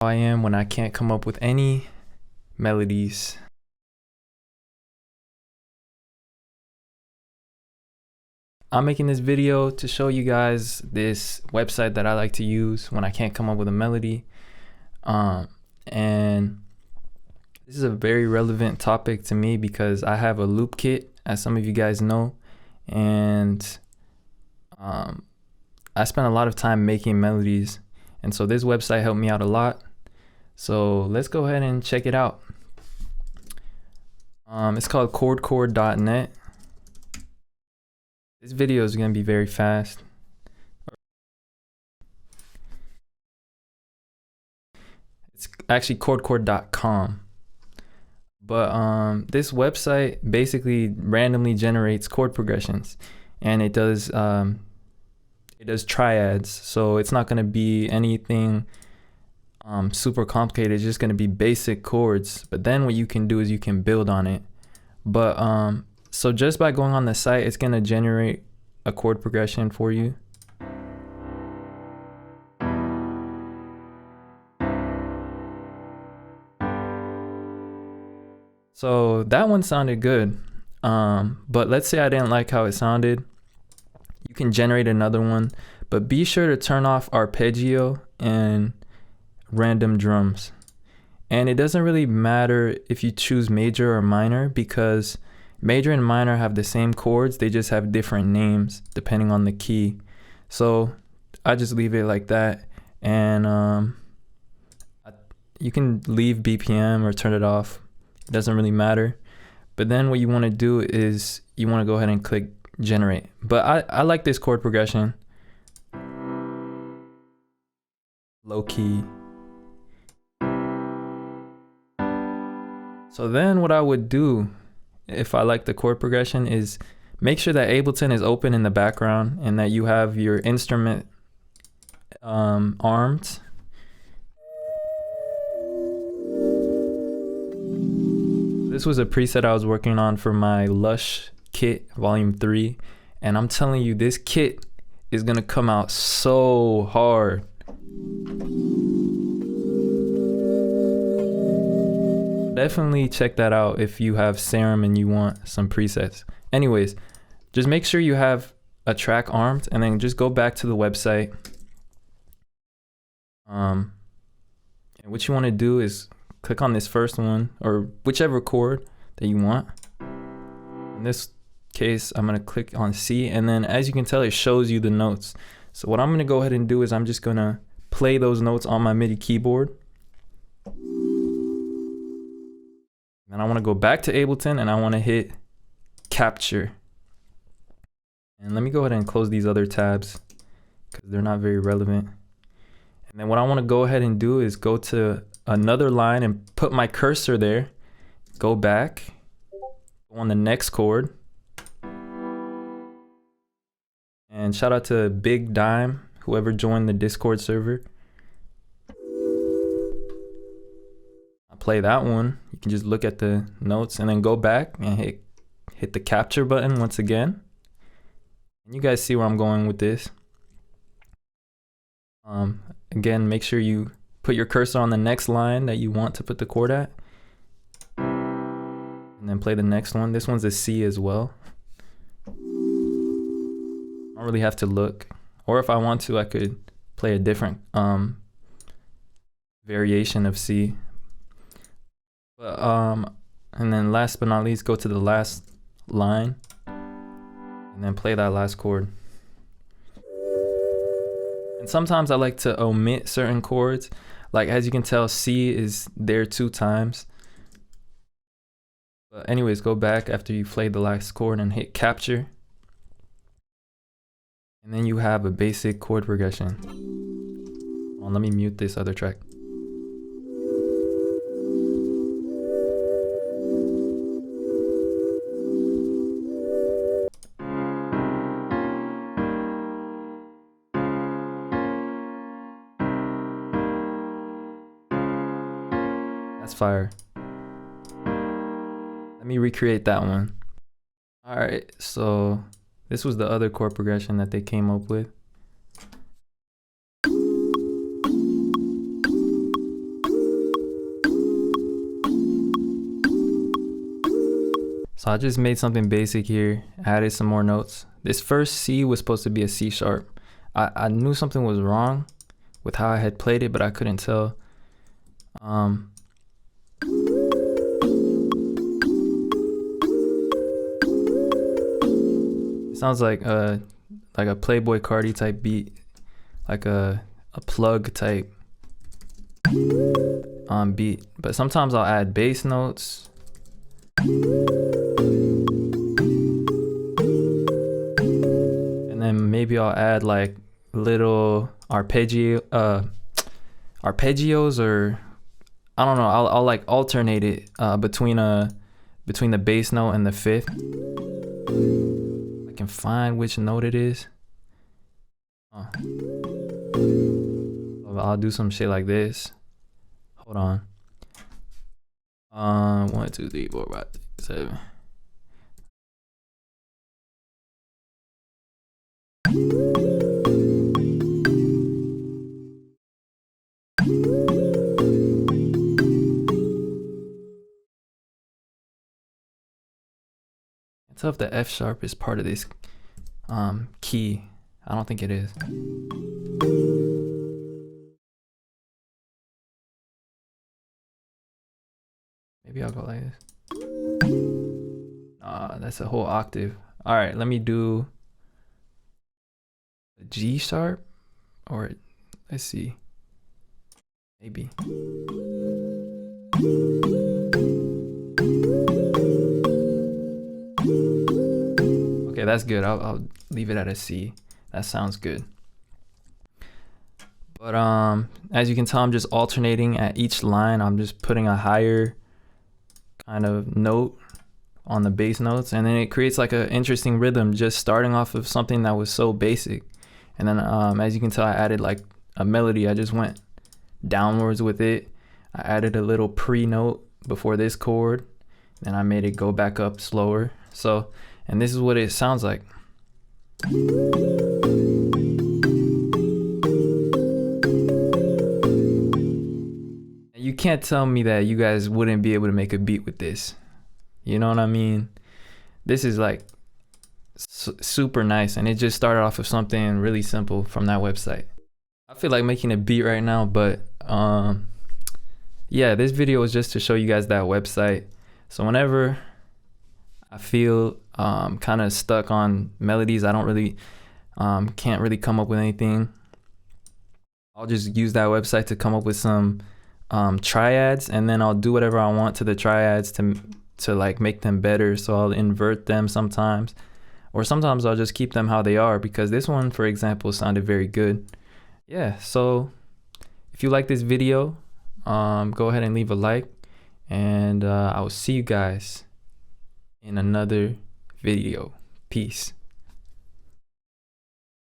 I am when I can't come up with any melodies. I'm making this video to show you guys this website that I like to use when I can't come up with a melody. And this is a very relevant topic to me because I have a loop kit, as some of you guys know, and I spent a lot of time making melodies, and so this website helped me out a lot. So let's go ahead and check it out. It's called chordcore.net. This video is going to be very fast. It's actually chordcore.com. But this website basically randomly generates chord progressions, and it does triads. So it's not going to be anything super complicated. It's just going to be basic chords, but then what you can do is you can build on it. But so just by going on the site, it's going to generate a chord progression for you. So that one sounded good, but let's say I didn't like how it sounded. You can generate another one, but be sure to turn off arpeggio and random drums. And it doesn't really matter if you choose major or minor, because major and minor have the same chords, they just have different names depending on the key. So I just leave it like that, and you can leave BPM or turn it off. It doesn't really matter. But then what you want to do is you want to go ahead and click generate. But I like this chord progression. Low key. So then what I would do if I like the chord progression is make sure that Ableton is open in the background and that you have your instrument armed. This was a preset I was working on for my Lush kit volume 3, and I'm telling you, this kit is gonna come out so hard. Definitely check that out if you have Serum and you want some presets. Anyways, just make sure you have a track armed, and then just go back to the website. And what you want to do is click on this first one, or whichever chord that you want. In this case, I'm going to click on C, and then as you can tell, it shows you the notes. So what I'm going to go ahead and do is I'm just going to play those notes on my MIDI keyboard. And I want to go back to Ableton and I want to hit capture. And let me go ahead and close these other tabs because they're not very relevant. And then what I want to go ahead and do is go to another line and put my cursor there. Go back, go on the next chord. And shout out to Big Dime, whoever joined the Discord server. Play that one. You can just look at the notes and then go back and hit the capture button once again. And you guys see where I'm going with this. Again, make sure you put your cursor on the next line that you want to put the chord at, and then play the next one. This one's a C as well. I don't really have to look, or if I want to, I could play a different variation of C. And then last but not least, go to the last line and then play that last chord. And sometimes I like to omit certain chords. Like, as you can tell, C is there 2 times. But anyways, go back after you played the last chord and hit capture. And then you have a basic chord progression. Well, let me mute this other track. That's fire. Let me recreate that one. All right, so this was the other chord progression that they came up with. So I just made something basic here, added some more notes. This first C was supposed to be a C sharp. I knew something was wrong with how I had played it, but I couldn't tell. It sounds like a Playboy Cardi type beat, like a plug type beat. But sometimes I'll add bass notes. And then maybe I'll add like little arpeggios, or I don't know. I'll like alternate it between the bass note and the fifth. I can find which note it is. I'll do some shit like this. Hold on. 1, 2, 3, 4, 5, 6, 7. It's if the F sharp is part of this key. I don't think it is. Maybe I'll go like this. That's a whole octave. All right, let me do a G sharp, or let's see, maybe. Okay, that's good. I'll leave it at a C. That sounds good. But as you can tell, I'm just alternating at each line. I'm just putting a higher kind of note on the bass notes, and then it creates like an interesting rhythm, just starting off of something that was so basic. And then as you can tell, I added like a melody. I just went downwards with it. I added a little pre-note before this chord, then I made it go back up slower. So, and this is what it sounds like. You can't tell me that you guys wouldn't be able to make a beat with this. You know what I mean? This is like super nice, and it just started off with something really simple from that website. I feel like making a beat right now, but yeah, this video was just to show you guys that website. So whenever I feel kind of stuck on melodies, I don't really can't really come up with anything, I'll just use that website to come up with some triads, and then I'll do whatever I want to the triads to like make them better. So I'll invert them sometimes, or sometimes I'll just keep them how they are, because this one, for example, sounded very good. Yeah, so if you like this video, go ahead and leave a like, and I will see you guys in another video. Peace.